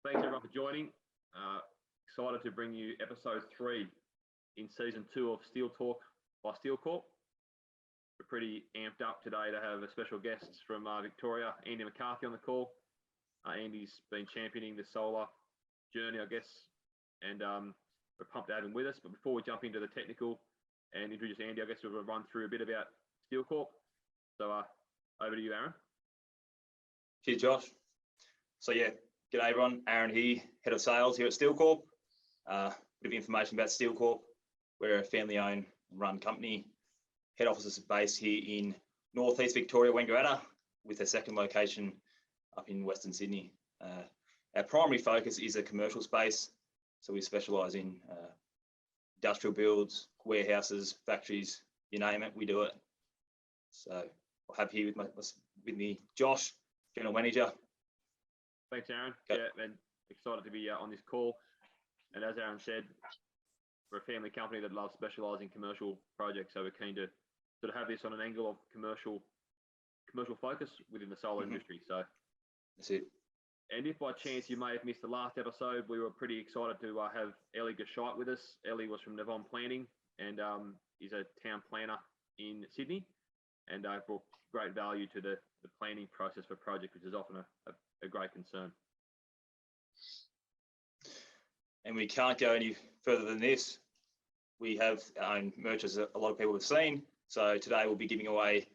Thanks everyone for joining. Excited to bring you episode 3 in season 2 of SteelTalk by SteelCorp. We're pretty amped up today to have a special guest from Victoria, Andy McCarthy, on the call. Andy's been championing the solar journey, I guess, and we're pumped to have him with us. But before we jump into the technical and introduce Andy, I guess we'll run through a bit about SteelCorp. So over to you, Aaron. Cheers, Josh. So yeah, g'day everyone. Aaron here, head of sales here at SteelCorp. Bit of information about SteelCorp. We're a family-owned run company. Head office is based here in northeast Victoria, Wangaratta, with a second location up in Western Sydney. Our primary focus is a commercial space, so we specialise in industrial builds, warehouses, factories, you name it, we do it. So I'll have here with me Josh, General Manager. Thanks, Aaron. Yeah, and excited to be on this call. And as Aaron said, we're a family company that loves specialising in commercial projects, so we're keen to sort of have this on an angle of commercial focus within the solar industry. So that's it. And if by chance you may have missed the last episode, we were pretty excited to have Ellie Gashite with us. Ellie was from Navon Planning and is a town planner in Sydney, and brought great value to the planning process for projects, which is often a great concern. And we can't go any further than this. We have our own merch, as a lot of people have seen. So today we'll be giving away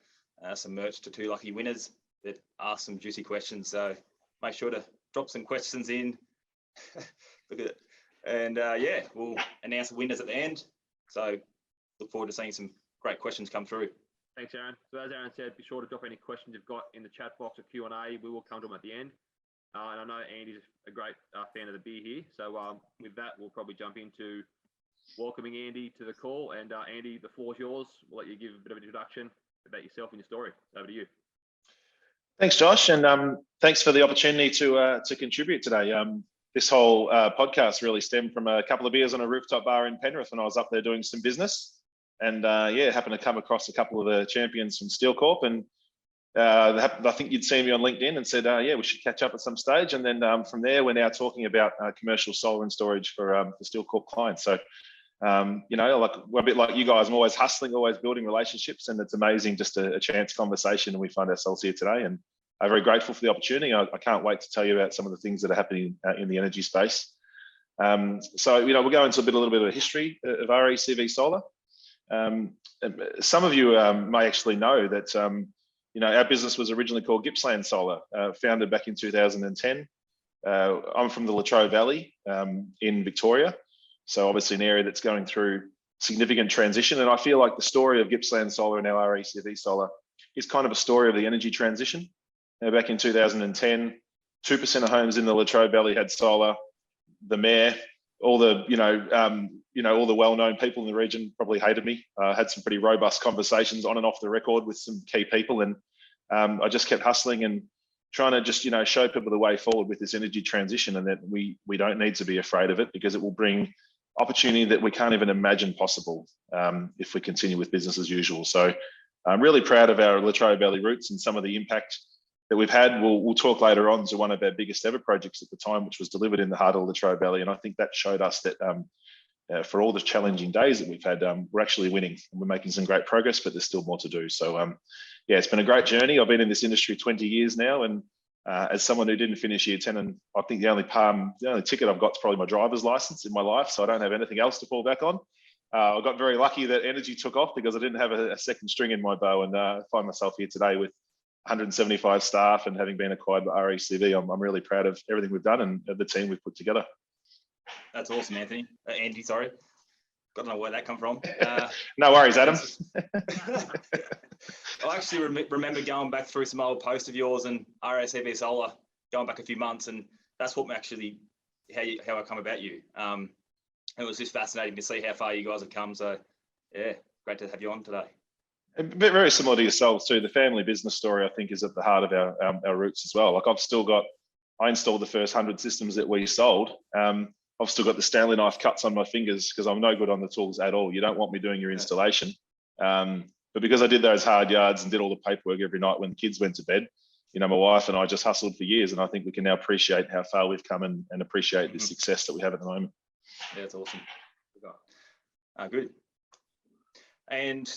some merch to 2 lucky winners that ask some juicy questions. So make sure to drop some questions in. Look at it. And yeah, we'll announce the winners at the end. So look forward to seeing some great questions come through. Thanks, Aaron. So as Aaron said, be sure to drop any questions you've got in the chat box or Q&A. We will come to them at the end. And I know Andy's a great fan of the beer here. So with that, we'll probably jump into welcoming Andy to the call. And Andy, the floor is yours. We'll let you give a bit of an introduction about yourself and your story. Over to you. Thanks, Josh, and thanks for the opportunity to contribute today. This whole podcast really stemmed from a couple of beers on a rooftop bar in Penrith when I was up there doing some business. And yeah, happened to come across a couple of the champions from SteelCorp, and I think you'd seen me on LinkedIn and said, yeah, we should catch up at some stage. And then from there, we're now talking about commercial solar and storage for SteelCorp clients. So, you know, like we're a bit like you guys. I'm always hustling, always building relationships, and it's amazing, just a chance conversation. And we find ourselves here today, and I'm very grateful for the opportunity. I can't wait to tell you about some of the things that are happening in the energy space. So, you know, we'll go into a little bit of the history of RACV Solar. Some of you may actually know that, you know, our business was originally called Gippsland Solar, founded back in 2010. I'm from the Latrobe Valley in Victoria, so obviously an area that's going through significant transition. And I feel like the story of Gippsland Solar and now RACV Solar is kind of a story of the energy transition. Now, back in 2010, 2% of homes in the Latrobe Valley had solar. The mayor, all the all the well-known people in the region probably hated me. I had some pretty robust conversations on and off the record with some key people, and I just kept hustling and trying to just, you know, show people the way forward with this energy transition, and that we don't need to be afraid of it, because it will bring opportunity that we can't even imagine possible if we continue with business as usual. So I'm really proud of our Latrobe Valley roots and some of the impact that we've had. We'll talk later on to one of our biggest ever projects at the time, which was delivered in the heart of the Latrobe Valley. And I think that showed us that for all the challenging days that we've had, we're actually winning, and we're making some great progress, but there's still more to do. So yeah, it's been a great journey. I've been in this industry 20 years now, and as someone who didn't finish year 10, and I think the only ticket I've got is probably my driver's license in my life, so I don't have anything else to fall back on. I got very lucky that energy took off because I didn't have a second string in my bow, and I find myself here today with 175 staff and having been acquired by RACV. I'm really proud of everything we've done and the team we've put together. That's awesome, Anthony. Andy, sorry. Got to know where that come from. No worries, Adam. I actually remember going back through some old posts of yours and RACV Solar, going back a few months, and that's what actually how I come about you. It was just fascinating to see how far you guys have come. So yeah, great to have you on today. A bit very similar to yourselves too. The family business story, I think, is at the heart of our roots as well. Like I installed the first 100 systems that we sold. I've still got the Stanley knife cuts on my fingers because I'm no good on the tools at all. You don't want me doing your installation. But because I did those hard yards and did all the paperwork every night when the kids went to bed, my wife and I just hustled for years, and I think we can now appreciate how far we've come and appreciate the success that we have at the moment. Yeah, that's awesome. Good. And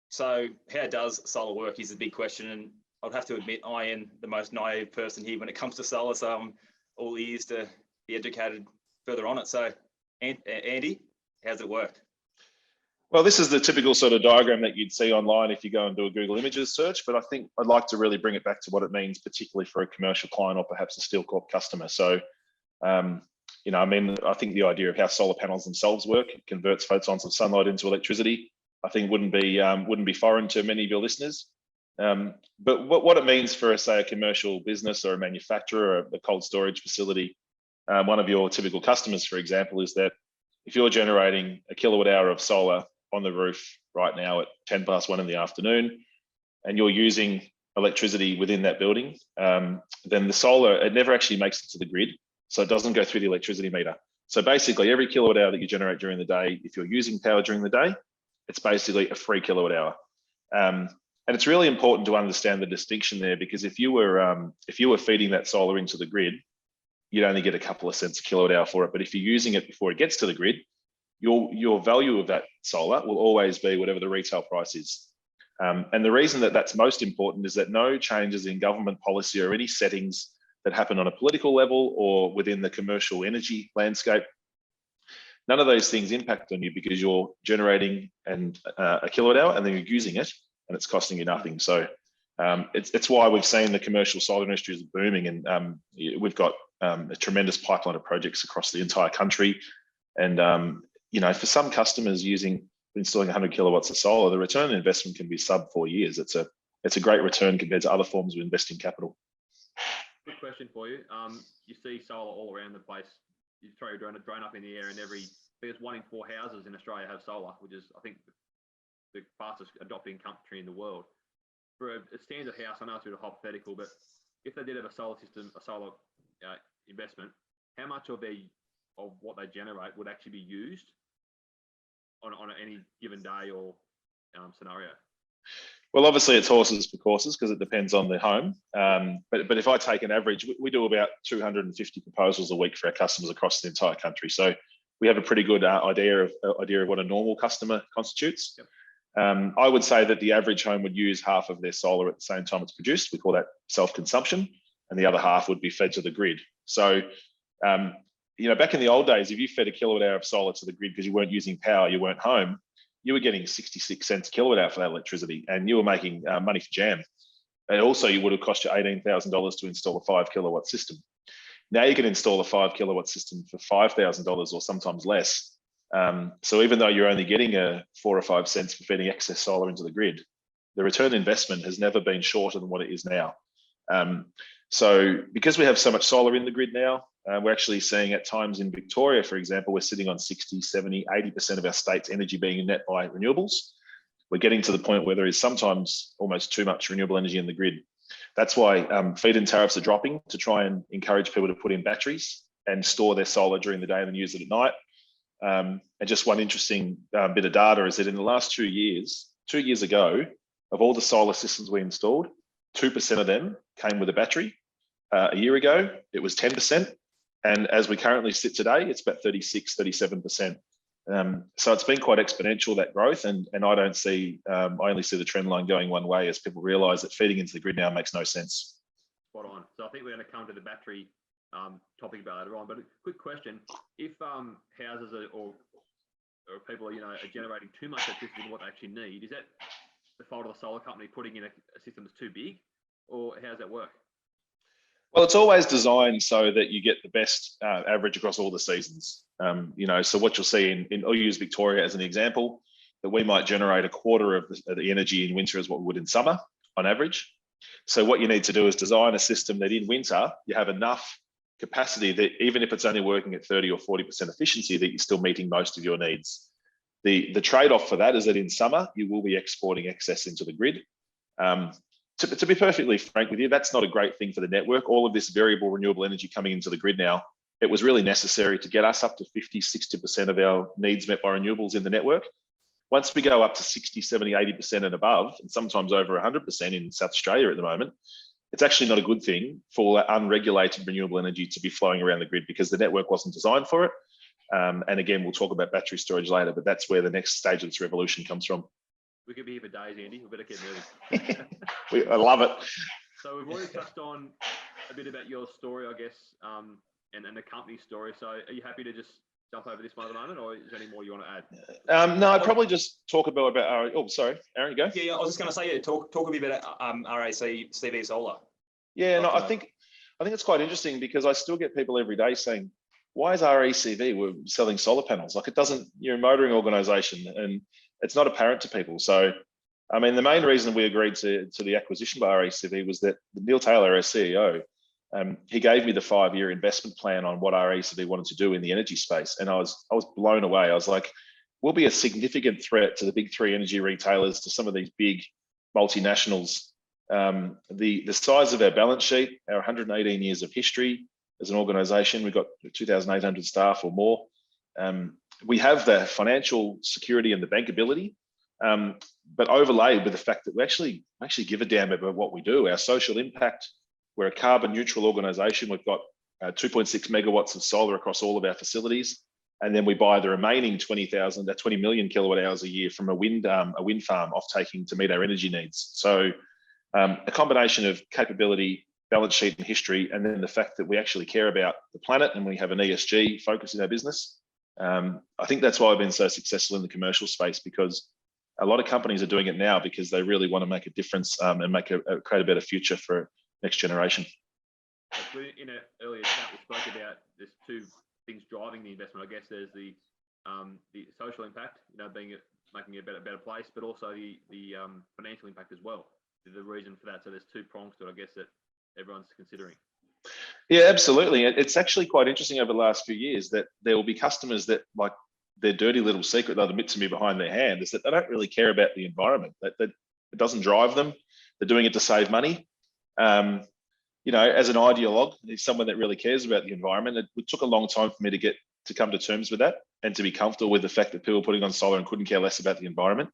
so how does solar work is a big question, and I'd have to admit I am the most naive person here when it comes to solar, so I'm all ears to be educated further on it. So Andy, how's it work? Well, this is the typical sort of diagram that you'd see online if you go and do a Google Images search, but I think I'd like to really bring it back to what it means, particularly for a commercial client or perhaps a SteelTalk customer. So, I think the idea of how solar panels themselves work, it converts photons of sunlight into electricity, I think wouldn't be foreign to many of your listeners. But what it means for, say, a commercial business or a manufacturer or a cold storage facility, one of your typical customers, for example, is that if you're generating a kilowatt hour of solar on the roof right now at 1:10 in the afternoon, and you're using electricity within that building, then the solar, it never actually makes it to the grid. So it doesn't go through the electricity meter. So basically every kilowatt hour that you generate during the day, if you're using power during the day, it's basically a free kilowatt hour. And it's really important to understand the distinction there, because if you were feeding that solar into the grid, you'd only get a couple of cents a kilowatt hour for it. But if you're using it before it gets to the grid, your value of that solar will always be whatever the retail price is. And the reason that that's most important is that no changes in government policy or any settings that happen on a political level or within the commercial energy landscape, none of those things impact on you, because you're generating a kilowatt hour and then you're using it and it's costing you nothing. So it's why we've seen the commercial solar industry is booming, and we've got a tremendous pipeline of projects across the entire country. And for some customers installing 100 kilowatts of solar, the return on investment can be sub 4 years. It's a great return compared to other forms of investing capital. Good question for you. You see solar all around the place. You throw your drone up in the air, and there's 1 in 4 houses in Australia have solar, which is, I think, the fastest adopting country in the world. For a standard house, I know it's a bit hypothetical, but if they did have a solar system, a solar investment, how much of what they generate would actually be used on any given day or scenario? Well, obviously it's horses for courses, because it depends on the home. But if I take an average, we do about 250 proposals a week for our customers across the entire country. So we have a pretty good idea of what a normal customer constitutes. Yep. I would say that the average home would use half of their solar at the same time it's produced. We call that self-consumption, and the other half would be fed to the grid. So, back in the old days, if you fed a kilowatt hour of solar to the grid because you weren't using power, you weren't home, you were getting 66 cents a kilowatt hour for that electricity, and you were making money for jam. And also, it would have cost you $18,000 to install a 5 kilowatt system. Now you can install a 5 kilowatt system for $5,000 or sometimes less. So even though you're only getting 4 or 5 cents for feeding excess solar into the grid, the return on investment has never been shorter than what it is now. So because we have so much solar in the grid now, we're actually seeing at times in Victoria, for example, we're sitting on 60, 70, 80% of our state's energy being net by renewables. We're getting to the point where there is sometimes almost too much renewable energy in the grid. That's why feed-in tariffs are dropping, to try and encourage people to put in batteries and store their solar during the day and then use it at night. And just one interesting bit of data is that in the last 2 years, 2 years ago, of all the solar systems we installed, 2% of them came with a battery. A year ago, it was 10%. And as we currently sit today, it's about 36, 37%. So it's been quite exponential, that growth. And I don't see, I only see the trend line going one way, as people realize that feeding into the grid now makes no sense. Spot on. So I think we're going to come to the battery topic about later on. But a quick question: if houses or people are generating too much electricity than what they actually need, is that the fault of the solar company putting in a system that's too big, or how does that work? Well, it's always designed so that you get the best average across all the seasons. So what you'll see I'll use Victoria as an example, that we might generate a quarter of the energy in winter as what we would in summer on average. So what you need to do is design a system that in winter you have enough capacity that even if it's only working at 30 or 40% efficiency, that you're still meeting most of your needs. The trade-off for that is that in summer you will be exporting excess into the grid. To be perfectly frank with you, that's not a great thing for the network. All of this variable renewable energy coming into the grid now, it was really necessary to get us up to 50, 60% of our needs met by renewables in the network. Once we go up to 60, 70, 80% and above, and sometimes over 100% in South Australia at the moment, it's actually not a good thing for unregulated renewable energy to be flowing around the grid because the network wasn't designed for it. And again, we'll talk about battery storage later, but that's where the next stage of this revolution comes from. We could be here for days, Andy. We better keep moving. I love it. So we've already touched on a bit about your story, I guess, and the company story. So are you happy to just jump over this one at the moment, or is there any more you want to add? No, I'd probably just talk about our. Oh, sorry, Aaron, you go. Yeah, I was just going to say, talk a bit about RACV Solar. Yeah, no, I think it's quite interesting because I still get people every day saying, "Why is RACV we're selling solar panels? Like it doesn't. You're a motoring organisation, and it's not apparent to people." So, I mean, the main reason we agreed to the acquisition by RACV was that Neil Taylor, our CEO, he gave me the 5-year investment plan on what RACV wanted to do in the energy space, and I was blown away. I was like, "We'll be a significant threat to the big 3 energy retailers, to some of these big multinationals." The size of our balance sheet, our 118 years of history as an organisation, we've got 2,800 staff or more. We have the financial security and the bankability, but overlaid with the fact that we actually give a damn about what we do. Our social impact. We're a carbon neutral organisation. We've got 2.6 megawatts of solar across all of our facilities, and then we buy the remaining 20 million kilowatt hours a year from a wind farm off-taking to meet our energy needs. So a combination of capability, balance sheet, and history, and then the fact that we actually care about the planet and we have an ESG focus in our business. I think that's why I've been so successful in the commercial space, because a lot of companies are doing it now because they really want to make a difference and create a better future for next generation. In an earlier chat, we spoke about there's 2 things driving the investment. I guess there's the social impact, making it a better place, but also the financial impact as well. The reason for that. So there's 2 prongs to it, I guess, that everyone's considering. Yeah, absolutely. It's actually quite interesting over the last few years that there will be customers that, like, their dirty little secret they'll admit to me behind their hand is that they don't really care about the environment. That it doesn't drive them. They're doing it to save money. As an ideologue, he's someone that really cares about the environment. It took a long time for me to come to terms with that and to be comfortable with the fact that people were putting on solar and couldn't care less about the environment.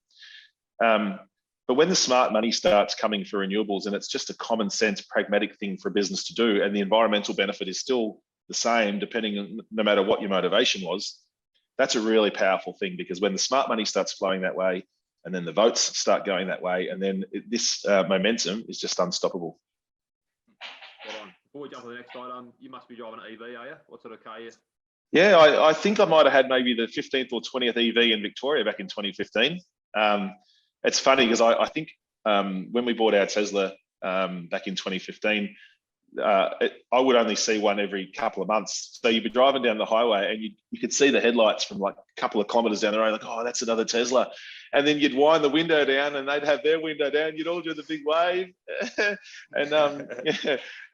But when the smart money starts coming for renewables, and it's just a common sense, pragmatic thing for a business to do, and the environmental benefit is still the same, depending on no matter what your motivation was, that's a really powerful thing, because when the smart money starts flowing that way, and then the votes start going that way, and then this momentum is just unstoppable. Hold on. Before we jump to the next slide, you must be driving an EV, are you? What sort of car are you? Yeah, I think I might have had maybe the 15th or 20th EV in Victoria back in 2015. It's funny because I think when we bought our Tesla back in 2015, I would only see one every couple of months. So you'd be driving down the highway and you could see the headlights from like a couple of kilometers down the road, like, oh, that's another Tesla. And then you'd wind the window down and they'd have their window down. You'd all do the big wave. But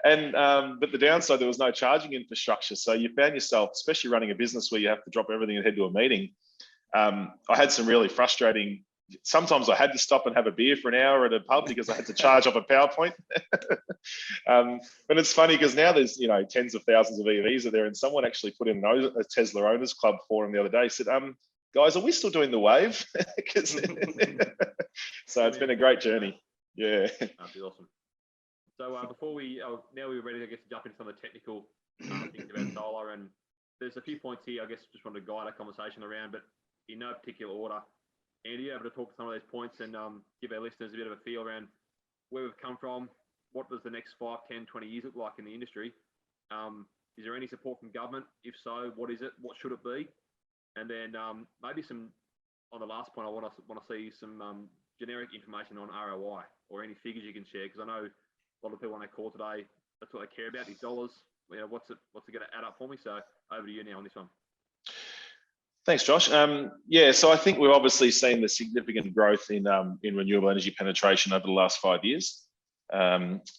the downside, there was no charging infrastructure. So you found yourself, especially running a business where you have to drop everything and head to a meeting. I had some really frustrating. Sometimes I had to stop and have a beer for an hour at a pub because I had to charge up a PowerPoint. But it's funny because now there's tens of thousands of EVs are there, and someone actually put in a Tesla owners club forum the other day. Said, guys, are we still doing the wave? So it's been a great journey. Yeah, that'd be awesome. So before now we're ready, I guess, to jump into some of the technical things about solar, and there's a few points here. I guess just wanted to guide our conversation around, but in no particular order. Andy, you able to talk to some of those points and give our listeners a bit of a feel around where we've come from? What does the next 5, 10, 20 years look like in the industry? Is there any support from government? If so, what is it? What should it be? And then maybe some, on the last point, I want to see some generic information on ROI or any figures you can share, because I know a lot of people on our call today, that's what they care about, these dollars. What's it going to add up for me? So over to you now on this one. Thanks, Josh. So I think we've obviously seen the significant growth in renewable energy penetration over the last 5 years.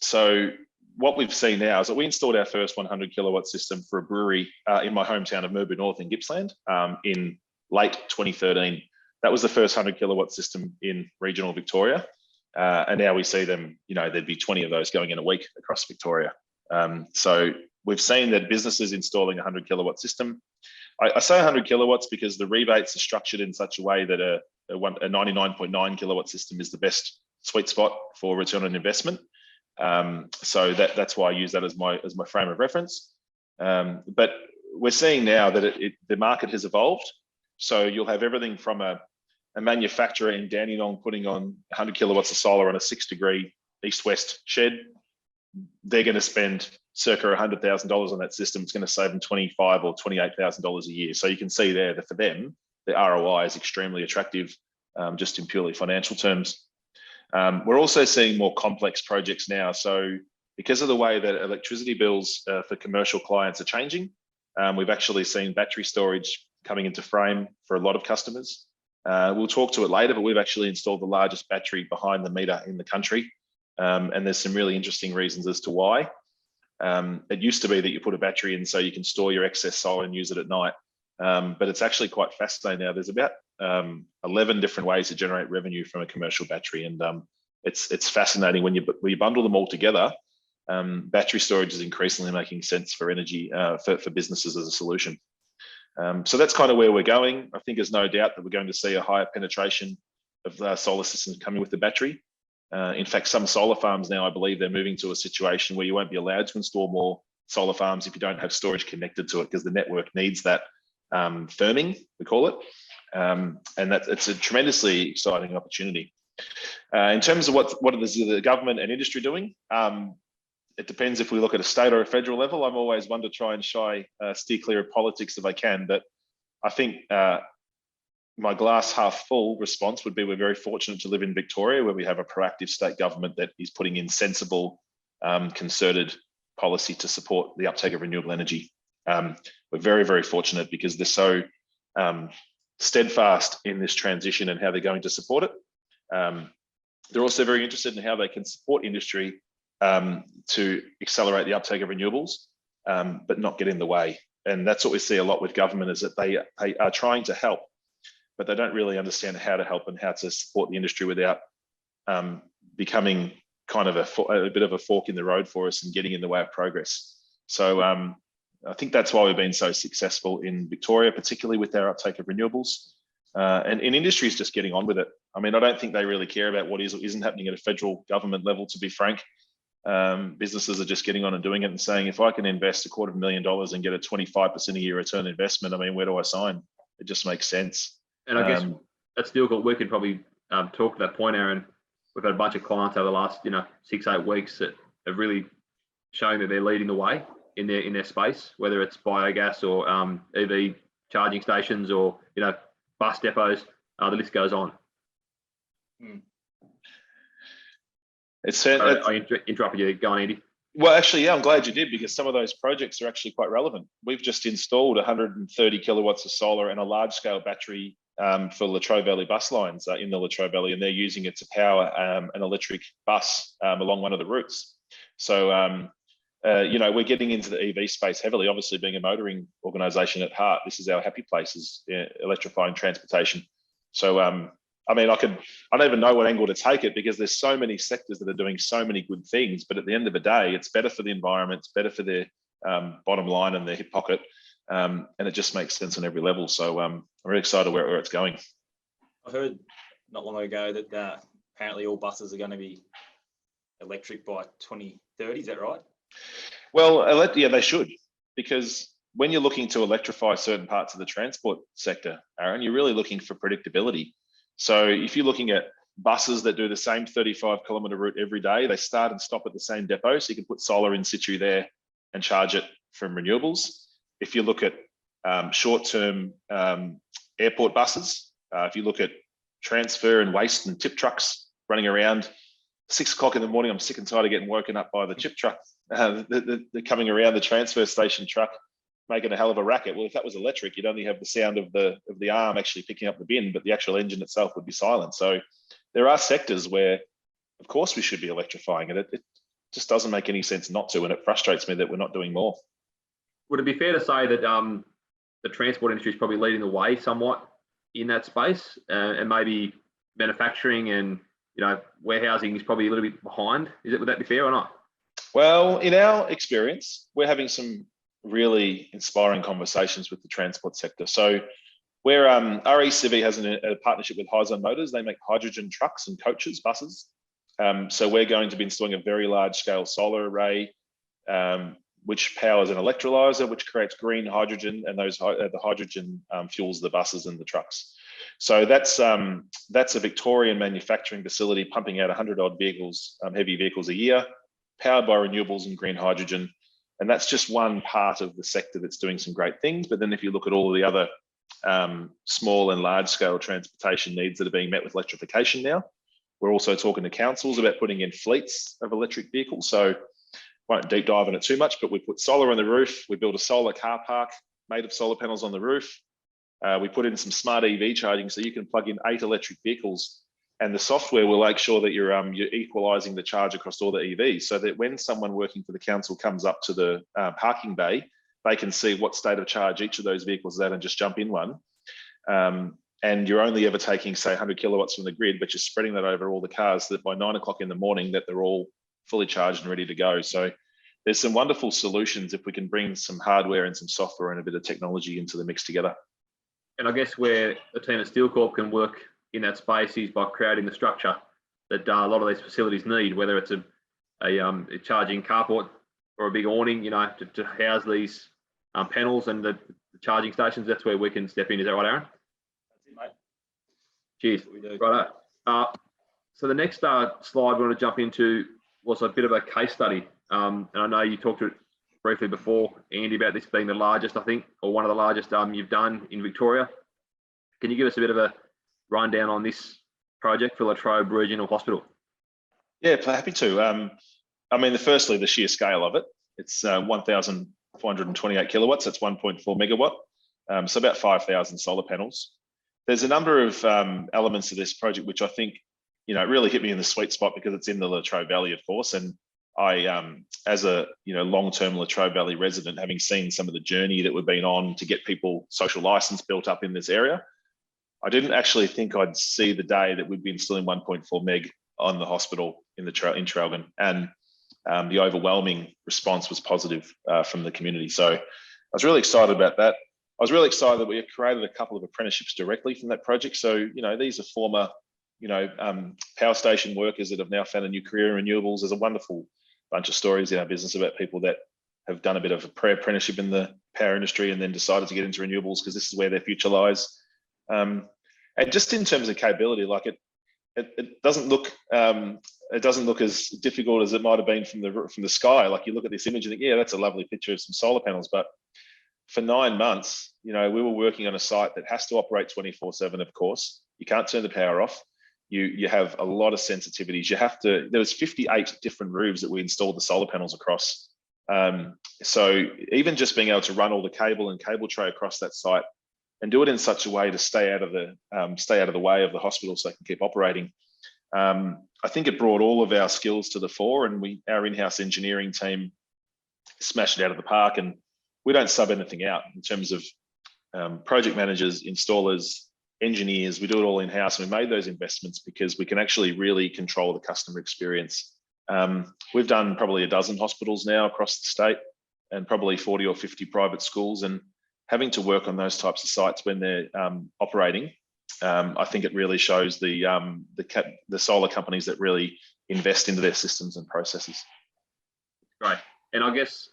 So what we've seen now is that we installed our first 100 kilowatt system for a brewery in my hometown of Murbu North in Gippsland in late 2013. That was the first 100 kilowatt system in regional Victoria. And now we see them, there'd be 20 of those going in a week across Victoria. So we've seen that businesses installing a 100 kilowatt system. I say 100 kilowatts because the rebates are structured in such a way that a 99.9 kilowatt system is the best sweet spot for return on investment. So that's why I use that as my frame of reference. But we're seeing now that the market has evolved. So you'll have everything from a manufacturer in Dandenong putting on 100 kilowatts of solar on a 6-degree east-west shed. They're going to spend circa $100,000 on that system. It's going to save them $25,000 or $28,000 a year. So you can see there that for them, the ROI is extremely attractive, just in purely financial terms. We're also seeing more complex projects now. So because of the way that electricity bills for commercial clients are changing, we've actually seen battery storage coming into frame for a lot of customers. We'll talk to it later, but we've actually installed the largest battery behind the meter in the country. And there's some really interesting reasons as to why. It used to be that you put a battery in so you can store your excess solar and use it at night. But it's actually quite fascinating now. There's about 11 different ways to generate revenue from a commercial battery. And it's fascinating when you bundle them all together. Battery storage is increasingly making sense for energy, for businesses as a solution. So that's kind of where we're going. I think there's no doubt that we're going to see a higher penetration of solar systems coming with the battery. In fact, some solar farms now, I believe they're moving to a situation where you won't be allowed to install more solar farms if you don't have storage connected to it, because the network needs that firming, we call it. And it's a tremendously exciting opportunity. In terms of what is the government and industry doing, it depends if we look at a state or a federal level. I'm always one to try and steer clear of politics if I can, but I think my glass half full response would be we're very fortunate to live in Victoria, where we have a proactive state government that is putting in sensible, concerted policy to support the uptake of renewable energy. We're very, very fortunate because they're so steadfast in this transition and how they're going to support it. They're also very interested in how they can support industry to accelerate the uptake of renewables, but not get in the way. And that's what we see a lot with government, is that they are trying to help, but they don't really understand how to help and how to support the industry without becoming kind of a bit of a fork in the road for us and getting in the way of progress. So I think that's why we've been so successful in Victoria, particularly with our uptake of renewables. And industry is just getting on with it. I mean, I don't think they really care about what is or isn't happening at a federal government level, to be frank. Businesses are just getting on and doing it and saying, if I can invest $250,000 and get a 25% a year return on investment, I mean, where do I sign? It just makes sense. And I guess at SteelTalk, we could probably talk to that point, Aaron. We've had a bunch of clients over the last 6-8 weeks that have really shown that they're leading the way in their space, whether it's biogas or EV charging stations or bus depots. The list goes on. I interrupted you. Go on, Andy. Well, actually, yeah, I'm glad you did, because some of those projects are actually quite relevant. We've just installed 130 kilowatts of solar and a large-scale battery for Latrobe Valley bus lines in the Latrobe Valley, and they're using it to power an electric bus along one of the routes. So, we're getting into the EV space heavily. Obviously, being a motoring organisation at heart, this is our happy place, is electrifying transportation. So, I mean, I don't even know what angle to take it, because there's so many sectors that are doing so many good things. But at the end of the day, it's better for the environment, it's better for their bottom line and their hip pocket, and it just makes sense on every level. So I'm really excited where it's going. I heard not long ago that apparently all buses are going to be electric by 2030. Is that right? Well, yeah, they should, because when you're looking to electrify certain parts of the transport sector, Aaron, you're really looking for predictability. So if you're looking at buses that do the same 35-kilometre route every day, they start and stop at the same depot, so you can put solar in situ there and charge it from renewables. If you look at short-term airport buses, if you look at transfer and waste and tip trucks running around 6 o'clock in the morning, I'm sick and tired of getting woken up by the tip truck. They're coming around the transfer station truck, making a hell of a racket. Well, if that was electric, you'd only have the sound of the arm actually picking up the bin, but the actual engine itself would be silent. So there are sectors where, of course, we should be electrifying it. It just doesn't make any sense not to, and it frustrates me that we're not doing more. Would it be fair to say that the transport industry is probably leading the way somewhat in that space, and maybe manufacturing and warehousing is probably a little bit behind? Would that be fair or not? Well, in our experience, we're having some really inspiring conversations with the transport sector. So where RACV has a partnership with Hyzon Motors, they make hydrogen trucks and coaches, buses. So we're going to be installing a very large scale solar array, which powers an electrolyzer, which creates green hydrogen, and the hydrogen fuels the buses and the trucks. So that's a Victorian manufacturing facility pumping out 100 odd vehicles, heavy vehicles a year, powered by renewables and green hydrogen. And that's just one part of the sector that's doing some great things. But then if you look at all of the other small and large scale transportation needs that are being met with electrification now, we're also talking to councils about putting in fleets of electric vehicles. So won't deep dive on it too much, but we put solar on the roof. We built a solar car park made of solar panels on the roof. We put in some smart EV charging, so you can plug in 8 electric vehicles, and the software will make sure that you're equalising the charge across all the EVs, so that when someone working for the council comes up to the parking bay, they can see what state of charge each of those vehicles is at and just jump in one. And you're only ever taking, say, 100 kilowatts from the grid, but you're spreading that over all the cars, so that by 9 o'clock in the morning that they're all fully charged and ready to go. So there's some wonderful solutions if we can bring some hardware and some software and a bit of technology into the mix together. And I guess where the team at SteelTalk can work in that space is by creating the structure that a lot of these facilities need, whether it's a charging carport or a big awning, to house these panels and the charging stations. That's where we can step in. Is that right, Aaron? That's it, mate. Cheers. We do. Right. So the next slide we want to jump into was a bit of a case study. And I know you talked to it briefly before, Andy, about this being the largest, I think, or one of the largest you've done in Victoria. Can you give us a bit of a rundown on this project for Latrobe Regional Hospital? Yeah, happy to. I mean, firstly, the sheer scale of it. It's 1,428 kilowatts. That's 1.4 megawatt. So about 5,000 solar panels. There's a number of elements of this project which I think, it really hit me in the sweet spot because it's in the Latrobe Valley, of course. And I, as a long-term Latrobe Valley resident, having seen some of the journey that we've been on to get people social license built up in this area, I didn't actually think I'd see the day that we'd be installing 1.4 meg on the hospital in Traralgon, and the overwhelming response was positive from the community. So I was really excited about that. I was really excited that we had created a couple of apprenticeships directly from that project. So these are former power station workers that have now found a new career in renewables. There's a wonderful bunch of stories in our business about people that have done a bit of a pre-apprenticeship in the power industry and then decided to get into renewables because this is where their future lies. And just in terms of capability, like it doesn't look as difficult as it might have been from the sky. Like you look at this image and think, yeah, that's a lovely picture of some solar panels. But for 9 months, we were working on a site that has to operate 24/7. Of course, you can't turn the power off. You have a lot of sensitivities. There was 58 different roofs that we installed the solar panels across. So even just being able to run all the cable and cable tray across that site and do it in such a way to stay out of the way of the hospital so they can keep operating. I think it brought all of our skills to the fore, and our in-house engineering team smashed it out of the park. And we don't sub anything out in terms of project managers, installers, engineers. We do it all in-house. We made those investments because we can actually really control the customer experience. We've done probably a dozen hospitals now across the state and probably 40 or 50 private schools, and having to work on those types of sites when they're operating, I think it really shows the solar companies that really invest into their systems and processes. Great. And I guess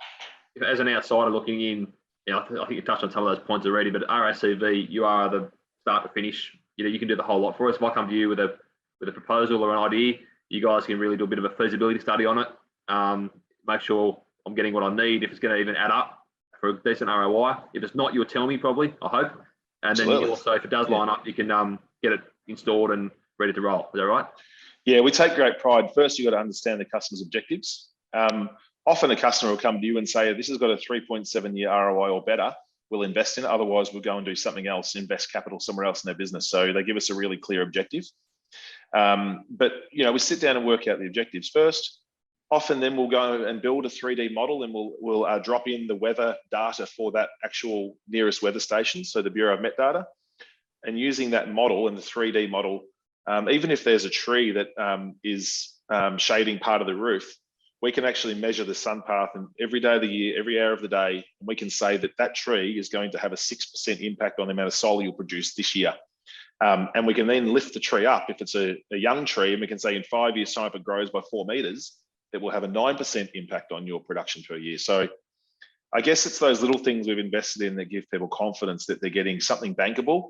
as an outsider looking in, I think you touched on some of those points already, but RACV, you are the start to finish. You can do the whole lot for us. If I come to you with a proposal or an idea, you guys can really do a bit of a feasibility study on it. Make sure I'm getting what I need, if it's going to even add up for a decent ROI. If it's not, you'll tell me probably, I hope. And then you can also, if it does line up, you can get it installed and ready to roll. Is that right? Yeah, we take great pride. First, you've got to understand the customer's objectives. Often a customer will come to you and say, this has got a 3.7-year ROI or better, we'll invest in it. Otherwise, we'll go and do something else, invest capital somewhere else in their business. So they give us a really clear objective. But we sit down and work out the objectives first. Often then we'll go and build a 3D model, and we'll drop in the weather data for that actual nearest weather station, so the Bureau of Met data. And using that model and the 3D model, even if there's a tree that is shading part of the roof, we can actually measure the sun path and every day of the year, every hour of the day, and we can say that that tree is going to have a 6% impact on the amount of solar you'll produce this year. And we can then lift the tree up if it's a young tree, and we can say in 5 years' time, if it grows by 4 meters, it will have a 9% impact on your production per year. So I guess it's those little things we've invested in that give people confidence that they're getting something bankable.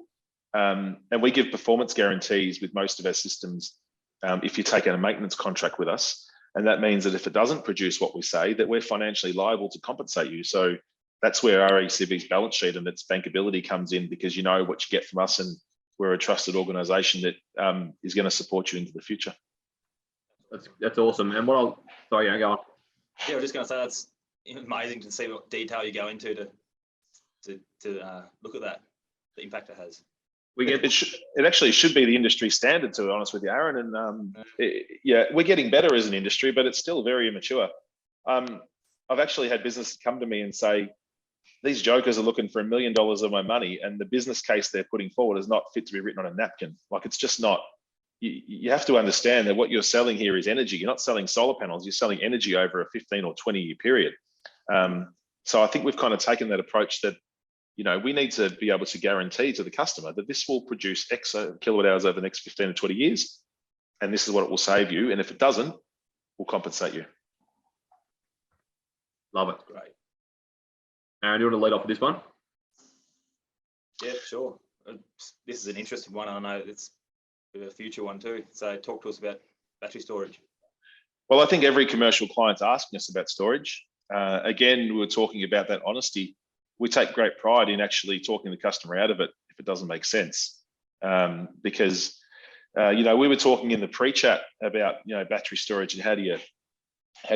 And we give performance guarantees with most of our systems if you take out a maintenance contract with us. And that means that if it doesn't produce what we say, that we're financially liable to compensate you. So that's where our ACV's balance sheet and its bankability comes in, because you know what you get from us, and we're a trusted organisation that is going to support you into the future. That's awesome. And sorry, go on. Yeah, I was just going to say that's amazing to see what detail you go into to look at that, the impact it has. It actually should be the industry standard, to be honest with you, Aaron. And yeah, we're getting better as an industry, but it's still very immature. I've actually had businesses come to me and say, these jokers are looking for $1 million of my money, and the business case they're putting forward is not fit to be written on a napkin. Like, it's just not. You have to understand that what you're selling here is energy. You're not selling solar panels. You're selling energy over a 15 or 20 year period. So I think we've kind of taken that approach that, you know, we need to be able to guarantee to the customer that this will produce X kilowatt hours over the next 15 or 20 years. And this is what it will save you. And if it doesn't, we'll compensate you. Love it. Great. Aaron, do you want to lead off with this one? Yeah, sure. This is an interesting one. I know it's a future one too. So talk to us about battery storage. Well, I think every commercial client's asking us about storage. Again, we were talking about that honesty. We take great pride in actually talking the customer out of it if it doesn't make sense. Because, you know, we were talking in the pre-chat about, you know, battery storage and how do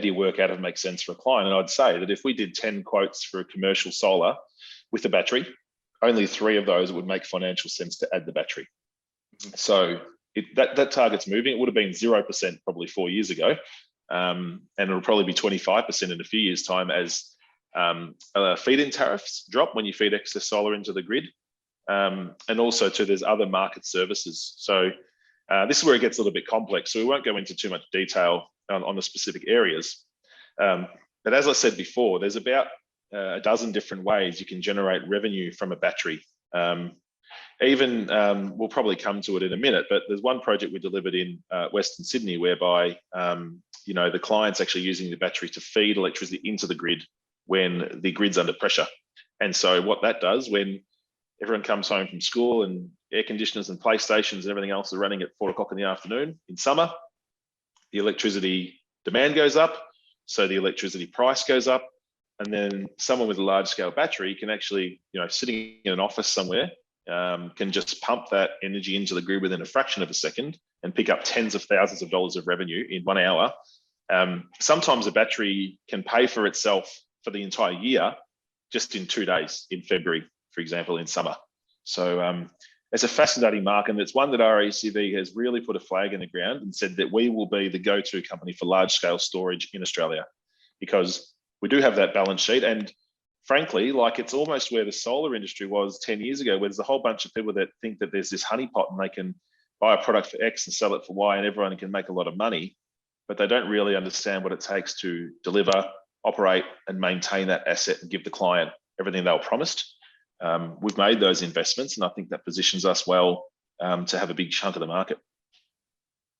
you work out if it makes sense for a client? And I'd say that if we did 10 quotes for a commercial solar with a battery, only 3 of those would make financial sense to add the battery. So that target's moving. It would have been 0% probably 4 years ago. And it'll probably be 25% in a few years' time as feed-in tariffs drop when you feed excess solar into the grid. And also too, there's other market services. So this is where it gets a little bit complex. So we won't go into too much detail on the specific areas. But as I said before, there's about a dozen different ways you can generate revenue from a battery. We'll probably come to it in a minute, but there's one project we delivered in Western Sydney whereby, you know, the client's actually using the battery to feed electricity into the grid when the grid's under pressure. And so what that does, when everyone comes home from school and air conditioners and PlayStations and everything else are running at 4 o'clock in the afternoon in summer, the electricity demand goes up, so the electricity price goes up, and then someone with a large scale battery can actually, you know, sitting in an office somewhere, can just pump that energy into the grid within a fraction of a second and pick up tens of thousands of dollars of revenue in 1 hour. Sometimes a battery can pay for itself for the entire year just in 2 days in February, for example, in summer. So it's a fascinating market, and it's one that our ACV has really put a flag in the ground and said that we will be the go-to company for large-scale storage in Australia, because we do have that balance sheet. And frankly, like, it's almost where the solar industry was 10 years ago, where there's a whole bunch of people that think that there's this honeypot and they can buy a product for X and sell it for Y and everyone can make a lot of money, but they don't really understand what it takes to deliver, operate and maintain that asset and give the client everything they were promised. We've made those investments, and I think that positions us well to have a big chunk of the market.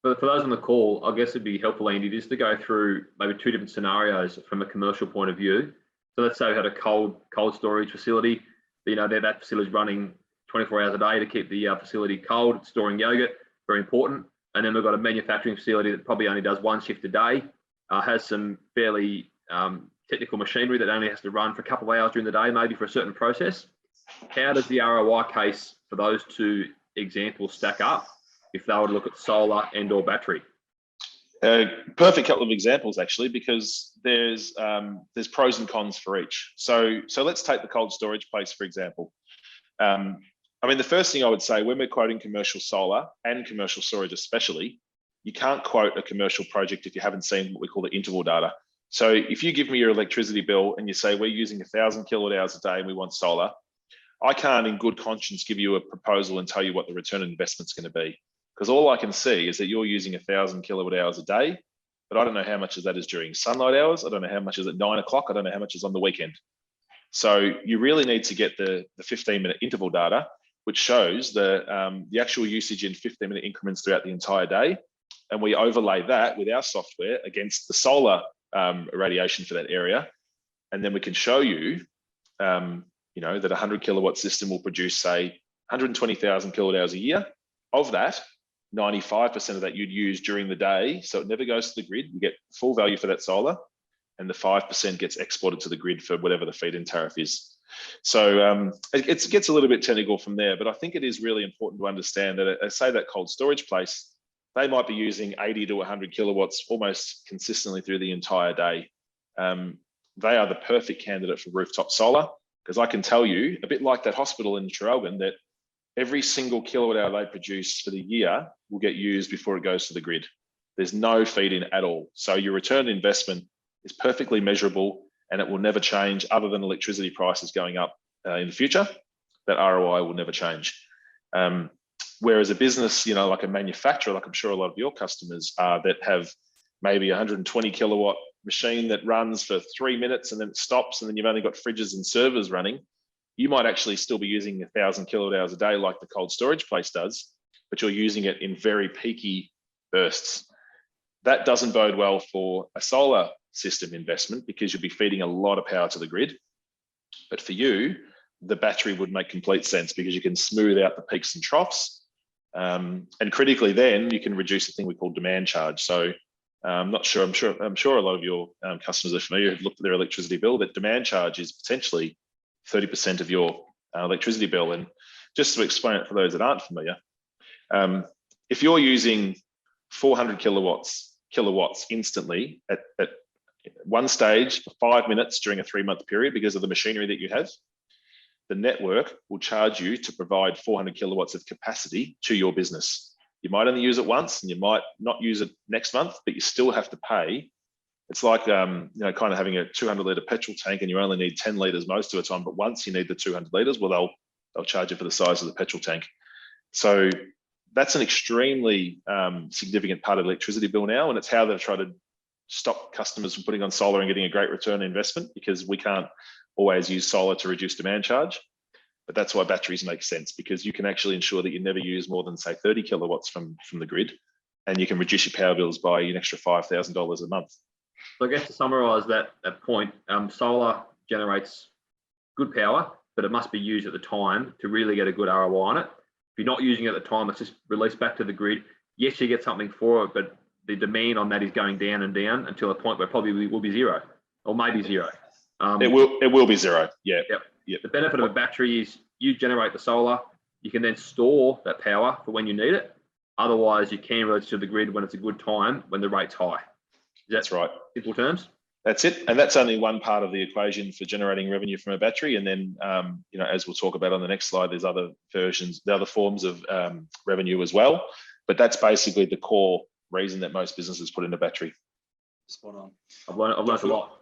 For those on the call, I guess it'd be helpful, Andy, just to go through maybe 2 different scenarios from a commercial point of view. So let's say we had a cold storage facility. You know, that facility is running 24 hours a day to keep the facility cold, storing yogurt, very important. And then we've got a manufacturing facility that probably only does 1 shift a day, has some fairly technical machinery that only has to run for a couple of hours during the day, maybe for a certain process. How does the ROI case for those 2 examples stack up if they were to look at solar and or battery? Perfect couple of examples, actually, because there's pros and cons for each. So let's take the cold storage place, for example. I mean, the first thing I would say, when we're quoting commercial solar and commercial storage especially, you can't quote a commercial project if you haven't seen what we call the interval data. So if you give me your electricity bill and you say we're using 1,000 kilowatt hours a day and we want solar, I can't in good conscience give you a proposal and tell you what the return on investment's going to be. Because all I can see is that you're using 1,000 kilowatt hours a day, but I don't know how much of that is during sunlight hours. I don't know how much is at 9 o'clock. I don't know how much is on the weekend. So you really need to get the 15-minute interval data. which shows the actual usage in 15-minute increments throughout the entire day. And we overlay that with our software against the solar radiation for that area. And then we can show you, that a 100 kilowatt system will produce, say, 120,000 kilowatt hours a year. Of that, 95% of that you'd use during the day. So it never goes to the grid. You get full value for that solar, and the 5% gets exported to the grid for whatever the feed-in tariff is. So it gets a little bit technical from there, but I think it is really important to understand that, say, that cold storage place, they might be using 80 to 100 kilowatts almost consistently through the entire day. They are the perfect candidate for rooftop solar, because I can tell you, a bit like that hospital in Latrobe, that every single kilowatt hour they produce for the year will get used before it goes to the grid. There's no feed-in at all. So your return on investment is perfectly measurable, and it will never change other than electricity prices going up in the future. That ROI will never change. Whereas a business, like a manufacturer, like I'm sure a lot of your customers are, that have maybe 120 kilowatt machine that runs for 3 minutes and then it stops, and then you've only got fridges and servers running, you might actually still be using 1,000 kilowatt hours a day like the cold storage place does, but you're using it in very peaky bursts. That doesn't bode well for a solar system investment, because you'll be feeding a lot of power to the grid. But for you, the battery would make complete sense, because you can smooth out the peaks and troughs. And critically, then you can reduce a thing we call demand charge. So I'm sure a lot of your customers are familiar, who've looked at their electricity bill, that demand charge is potentially 30% of your electricity bill. And just to explain it for those that aren't familiar, if you're using 400 kilowatts instantly at one stage for 5 minutes during a 3-month period because of the machinery that you have, the network will charge you to provide 400 kilowatts of capacity to your business. You might only use it once, and you might not use it next month, but you still have to pay. It's like kind of having a 200-litre petrol tank, and you only need 10 litres most of the time, but once you need the 200 litres, well, they'll charge you for the size of the petrol tank. So that's an extremely significant part of the electricity bill now, and it's how they've tried to stop customers from putting on solar and getting a great return on investment, because we can't always use solar to reduce demand charge. But that's why batteries make sense, because you can actually ensure that you never use more than, say, 30 kilowatts from the grid, and you can reduce your power bills by an extra $5,000 a month. So I guess to summarise that point, solar generates good power, but it must be used at the time to really get a good ROI on it. If you're not using it at the time, it's just released back to the grid. Yes, you get something for it, but the demand on that is going down and down until a point where probably will be zero, or maybe zero. It will be zero. Yeah. Yep. The benefit of a battery is you generate the solar, you can then store that power for when you need it. Otherwise, you can release to the grid when it's a good time, when the rate's high. That's right. Simple terms. That's it. And that's only one part of the equation for generating revenue from a battery. And then, as we'll talk about on the next slide, there's other versions, the other forms of revenue as well. But that's basically the core reason that most businesses put in a battery. Spot on. I've learned a lot.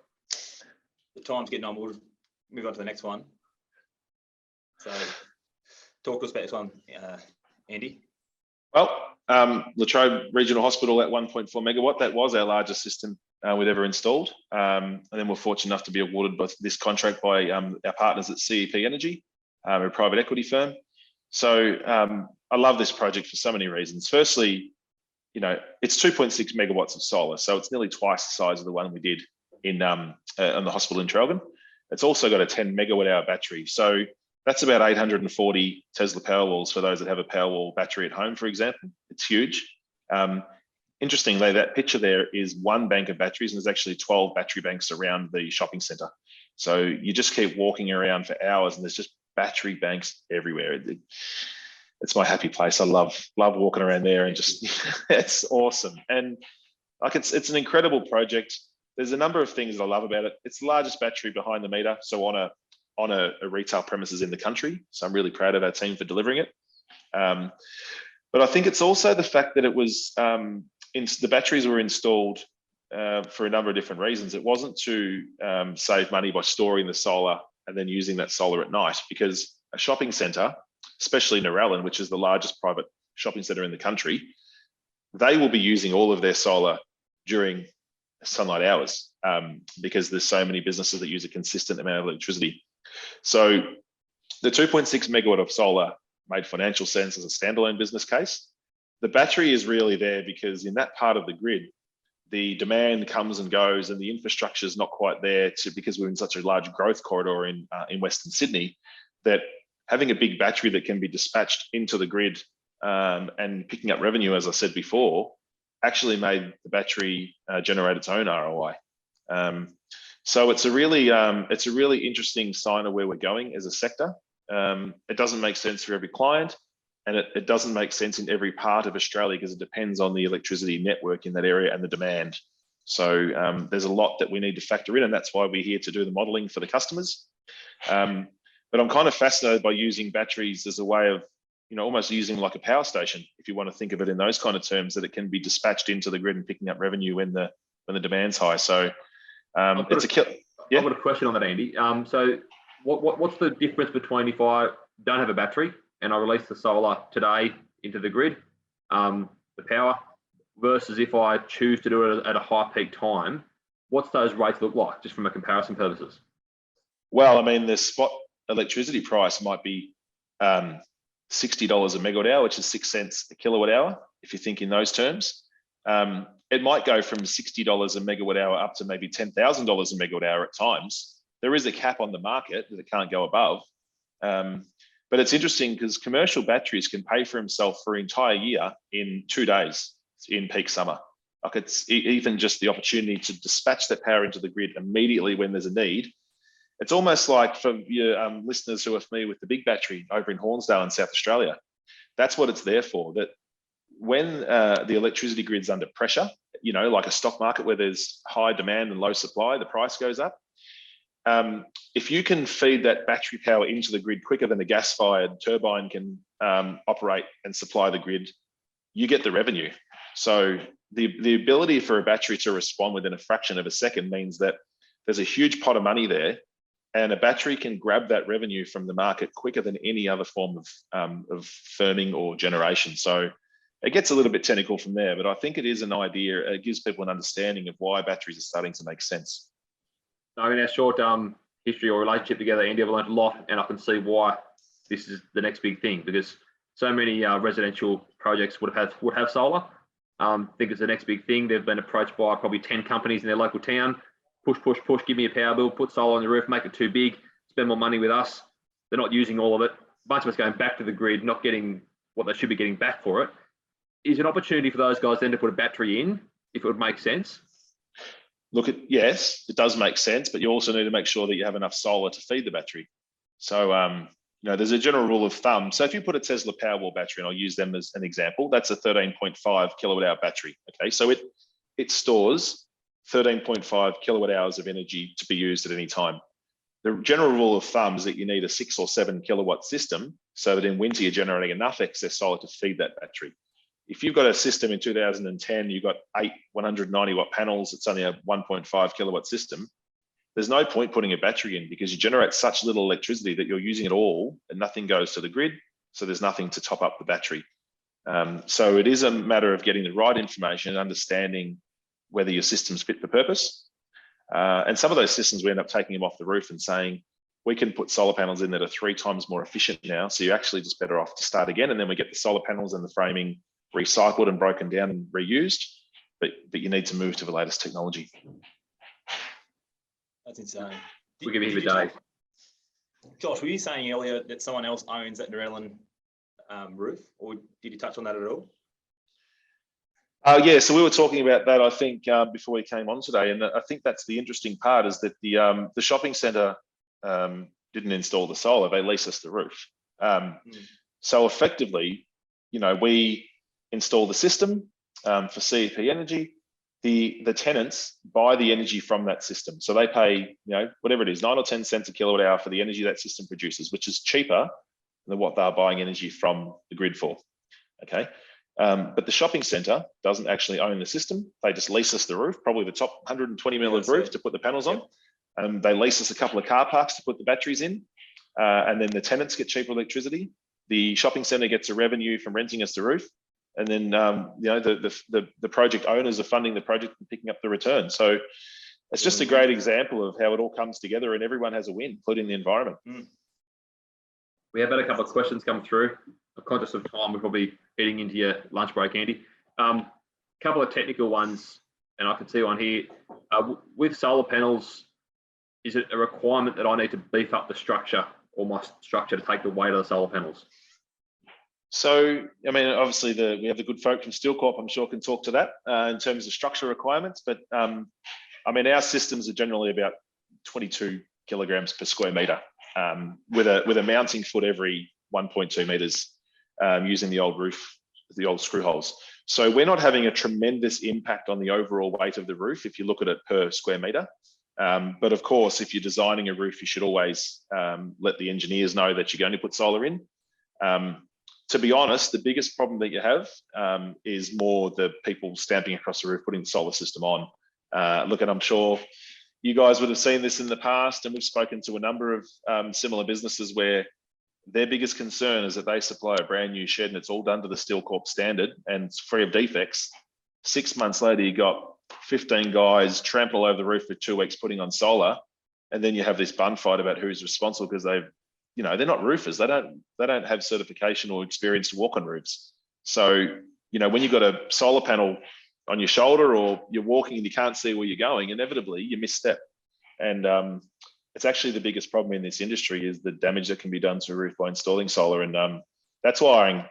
The time's getting on. We'll move on to the next one. So talk to us about this one, Andy. Well, Latrobe Regional Hospital at 1.4 megawatt, that was our largest system we've ever installed. And then we're fortunate enough to be awarded this contract by our partners at CEP Energy, a private equity firm. So I love this project for so many reasons. Firstly, it's 2.6 megawatts of solar, so it's nearly twice the size of the one we did in on the hospital in Trelgan. It's also got a 10 megawatt hour battery. So that's about 840 Tesla Powerwalls for those that have a Powerwall battery at home, for example. It's huge. Interestingly, that picture there is one bank of batteries, and there's actually 12 battery banks around the shopping centre. So you just keep walking around for hours, and there's just battery banks everywhere. It's my happy place. I love walking around there, and just it's awesome. And like it's an incredible project. There's a number of things that I love about it. It's the largest battery behind the meter, so on a retail premises in the country. So I'm really proud of our team for delivering it. But I think it's also the fact that it was the batteries were installed for a number of different reasons. It wasn't to save money by storing the solar and then using that solar at night, because a shopping centre, especially Narellan, which is the largest private shopping centre in the country, they will be using all of their solar during sunlight hours because there's so many businesses that use a consistent amount of electricity. So the 2.6 megawatt of solar made financial sense as a standalone business case. The battery is really there because in that part of the grid, the demand comes and goes, and the infrastructure is not quite there because we're in such a large growth corridor in Western Sydney, that having a big battery that can be dispatched into the grid and picking up revenue, as I said before, actually made the battery generate its own ROI. So it's a really interesting sign of where we're going as a sector. It doesn't make sense for every client, and it doesn't make sense in every part of Australia because it depends on the electricity network in that area and the demand. So there's a lot that we need to factor in, and that's why we're here to do the modelling for the customers. But I'm kind of fascinated by using batteries as a way of, almost using like a power station, if you want to think of it in those kind of terms, that it can be dispatched into the grid and picking up revenue when the demand's high. So it's a kill. Yeah. I've got a question on that, Andy. So what's the difference between if I don't have a battery and I release the solar today into the grid, the power, versus if I choose to do it at a high peak time? What's those rates look like, just from a comparison purposes? Well, I mean, the spot electricity price might be $60 a megawatt hour, which is 6 cents a kilowatt hour, if you think in those terms. It might go from $60 a megawatt hour up to maybe $10,000 a megawatt hour at times. There is a cap on the market that it can't go above. But it's interesting because commercial batteries can pay for themselves for an entire year in 2 days in peak summer. Like, it's even just the opportunity to dispatch that power into the grid immediately when there's a need. It's almost like, for your listeners who are familiar with the big battery over in Hornsdale in South Australia, that's what it's there for. That when the electricity grid's under pressure, like a stock market where there's high demand and low supply, the price goes up. If you can feed that battery power into the grid quicker than a gas-fired turbine can operate and supply the grid, you get the revenue. So the ability for a battery to respond within a fraction of a second means that there's a huge pot of money there, and a battery can grab that revenue from the market quicker than any other form of firming or generation. So it gets a little bit technical from there, but I think it is an idea. It gives people an understanding of why batteries are starting to make sense. Now, in our short history or relationship together, Andy, I've learned a lot, and I can see why this is the next big thing, because so many residential projects would have solar. I think it's the next big thing. They've been approached by probably 10 companies in their local town. Push, give me a power bill, put solar on the roof, make it too big, spend more money with us. They're not using all of it. A bunch of us going back to the grid, not getting what they should be getting back for it. Is an opportunity for those guys then to put a battery in, if it would make sense? Look, yes, it does make sense, but you also need to make sure that you have enough solar to feed the battery. So, there's a general rule of thumb. So if you put a Tesla Powerwall battery, and I'll use them as an example, that's a 13.5 kilowatt hour battery. Okay, so it stores 13.5 kilowatt hours of energy to be used at any time. The general rule of thumb is that you need a 6 or 7 kilowatt system so that in winter you're generating enough excess solar to feed that battery. If you've got a system in 2010, you've got 8 190 watt panels, it's only a 1.5 kilowatt system, there's no point putting a battery in because you generate such little electricity that you're using it all and nothing goes to the grid, so there's nothing to top up the battery. So it is a matter of getting the right information and understanding whether your system's fit for purpose. And some of those systems, we end up taking them off the roof and saying, we can put solar panels in that are 3 times more efficient now, so you're actually just better off to start again, and then we get the solar panels and the framing recycled and broken down and reused, but you need to move to the latest technology. That's insane. We'll give you a day. Josh, were you saying earlier that someone else owns that Narellan roof, or did you touch on that at all? Yeah, so we were talking about that, I think, before we came on today, and I think that's the interesting part, is that the shopping centre didn't install the solar; they lease us the roof. So effectively, we install the system for CEP Energy. The tenants buy the energy from that system, so they pay, whatever it is, 9 or 10 cents a kilowatt hour for the energy that system produces, which is cheaper than what they're buying energy from the grid for. Okay. But the shopping centre doesn't actually own the system. They just lease us the roof, probably the top 120 mil of roof to put the panels on. They lease us a couple of car parks to put the batteries in. And then the tenants get cheaper electricity. The shopping centre gets a revenue from renting us the roof. And then, the project owners are funding the project and picking up the return. So it's just a great example of how it all comes together and everyone has a win, including the environment. We have had a couple of questions come through. I'm conscious of time. We're probably heading into your lunch break, Andy. Couple of technical ones, and I can see one here. With solar panels, is it a requirement that I need to beef up the structure or my structure to take the weight of the solar panels? So, I mean, obviously we have the good folk from SteelCorp, I'm sure, can talk to that in terms of structure requirements. But I mean, our systems are generally about 22 kilograms per square meter with a mounting foot every 1.2 meters using the old roof, the old screw holes. So we're not having a tremendous impact on the overall weight of the roof if you look at it per square meter. But of course, if you're designing a roof, you should always let the engineers know that you're going to put solar in. To be honest, the biggest problem that you have is more the people stamping across the roof, putting the solar system on. Look, and I'm sure you guys would have seen this in the past, and we've spoken to a number of similar businesses where their biggest concern is that they supply a brand new shed and it's all done to the SteelCorp standard and it's free of defects. 6 months later, you got 15 guys trample over the roof for 2 weeks putting on solar, and then you have this bun fight about who's responsible because they're not roofers. They don't have certification or experience to walk on roofs. So, when you've got a solar panel on your shoulder or you're walking and you can't see where you're going, inevitably you misstep. And it's actually the biggest problem in this industry is the damage that can be done to a roof by installing solar. And that's why,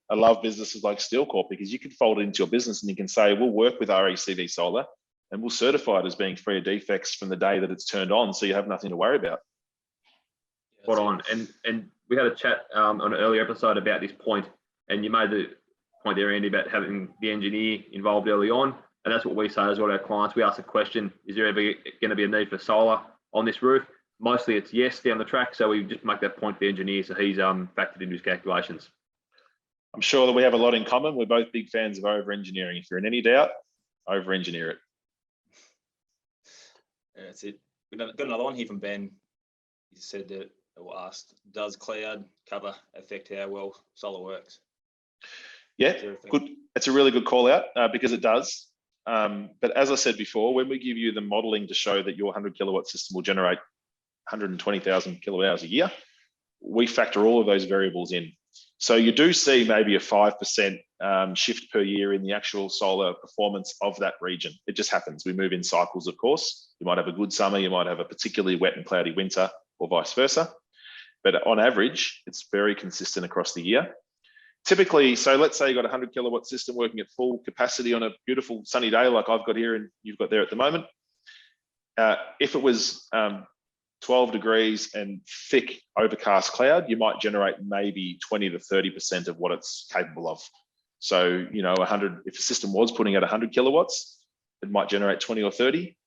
I love businesses like SteelCorp, because you can fold it into your business and you can say, we'll work with RACV Solar and we'll certify it as being free of defects from the day that it's turned on. So you have nothing to worry about. Spot on. And we had a chat on an earlier episode about this point, and you made the point there, Andy, about having the engineer involved early on. And that's what we say as well to our clients. We ask the question, is there ever going to be a need for solar on this roof? Mostly it's yes down the track. So we just make that point to the engineer so he's factored into his calculations. I'm sure that we have a lot in common. We're both big fans of over-engineering. If you're in any doubt, over-engineer it. Yeah, that's it. We've got another one here from Ben. He said that, or asked, does cloud cover affect how well solar works? Yeah, good. It's a really good call out because it does. But as I said before, when we give you the modeling to show that your 100 kilowatt system will generate 120,000 kilowatt hours a year, we factor all of those variables in. So you do see maybe a 5% shift per year in the actual solar performance of that region. It just happens. We move in cycles, of course. You might have a good summer, you might have a particularly wet and cloudy winter, or vice versa. But on average, it's very consistent across the year. Typically, so let's say you've got a 100 kilowatt system working at full capacity on a beautiful sunny day like I've got here and you've got there at the moment. If it was 12 degrees and thick overcast cloud, you might generate maybe 20 to 30% of what it's capable of. So, if a system was putting out 100 kilowatts, it might generate 20 or 30.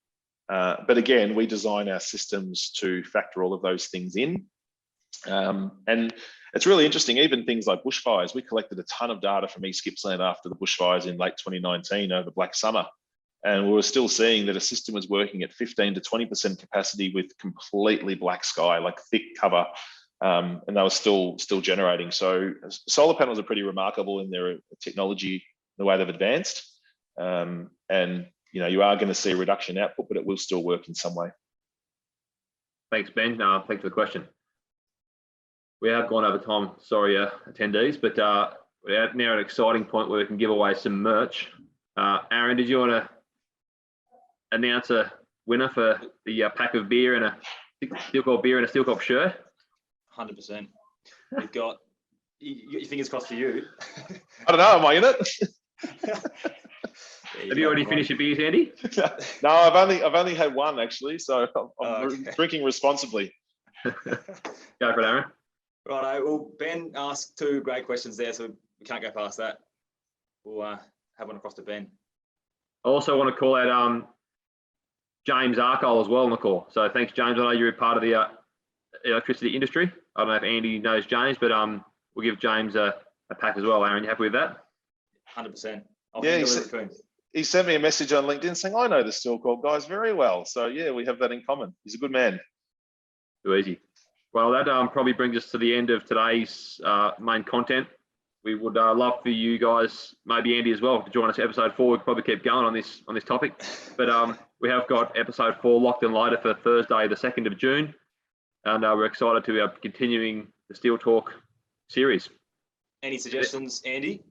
But again, we design our systems to factor all of those things in. And it's really interesting, even things like bushfires. We collected a ton of data from East Gippsland after the bushfires in late 2019 over Black Summer. And we were still seeing that a system was working at 15 to 20% capacity with completely black sky, like thick cover, and they were still generating. So solar panels are pretty remarkable in their technology, the way they've advanced. And you are going to see a reduction in output, but it will still work in some way. Thanks, Ben. Thanks for the question. We have gone over time, sorry, attendees, but we're now at an exciting point where we can give away some merch. Aaron, did you want to announce a winner for the pack of beer and a SteelCorp beer and a SteelCorp shirt? 100%. You've got your fingers crossed for you. I don't know, am I in it? Have you already finished your beers, Andy? No, I've only had one actually, so I'm drinking responsibly. Go for it, Aaron. Righto. Well, Ben asked 2 great questions there, so we can't go past that. We'll have one across to Ben. I also want to call out James Arkle as well on the call. So thanks, James. I know you're a part of the electricity industry. I don't know if Andy knows James, but we'll give James a pack as well. Aaron, you happy with that? 100%. He sent me a message on LinkedIn saying, I know the SteelCorp guys very well. So yeah, we have that in common. He's a good man. Too easy. Well, that probably brings us to the end of today's main content. We would love for you guys, maybe Andy as well, to join us for episode 4. We could probably keep going on this topic. But we have got episode 4 locked and loaded for Thursday, the 2nd of June. And we're excited to be continuing the Steel Talk series. Any suggestions, Andy?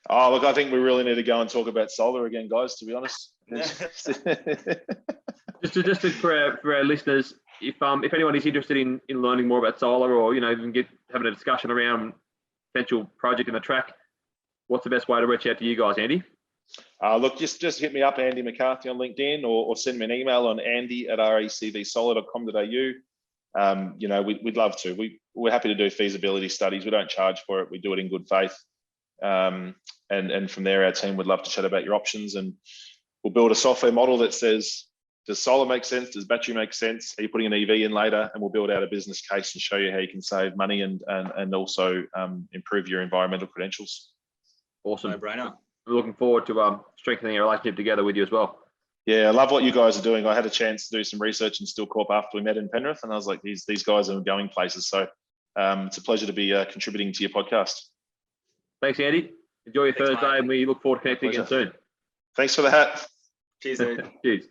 Oh, look, I think we really need to go and talk about solar again, guys, to be honest. Just for our listeners, if anyone is interested in learning more about solar, or even having a discussion around potential project in the track, what's the best way to reach out to you guys, Andy? Look, just hit me up, Andy McCarthy, on LinkedIn, or send me an email on andy@racvsolar.com.au. We'd love to. We're happy to do feasibility studies. We don't charge for it. We do it in good faith. And from there, our team would love to chat about your options, and we'll build a software model that says, does solar make sense? Does battery make sense? Are you putting an EV in later? And we'll build out a business case and show you how you can save money and also improve your environmental credentials. Awesome. No-brainer. We're looking forward to strengthening our relationship together with you as well. Yeah, I love what you guys are doing. I had a chance to do some research in SteelCorp after we met in Penrith, and I was like, these guys are going places. So it's a pleasure to be contributing to your podcast. Thanks, Andy. Enjoy your Thanks, Thursday, mate. and we look forward to connecting again soon. Thanks for the hat. Cheers, dude. Cheers.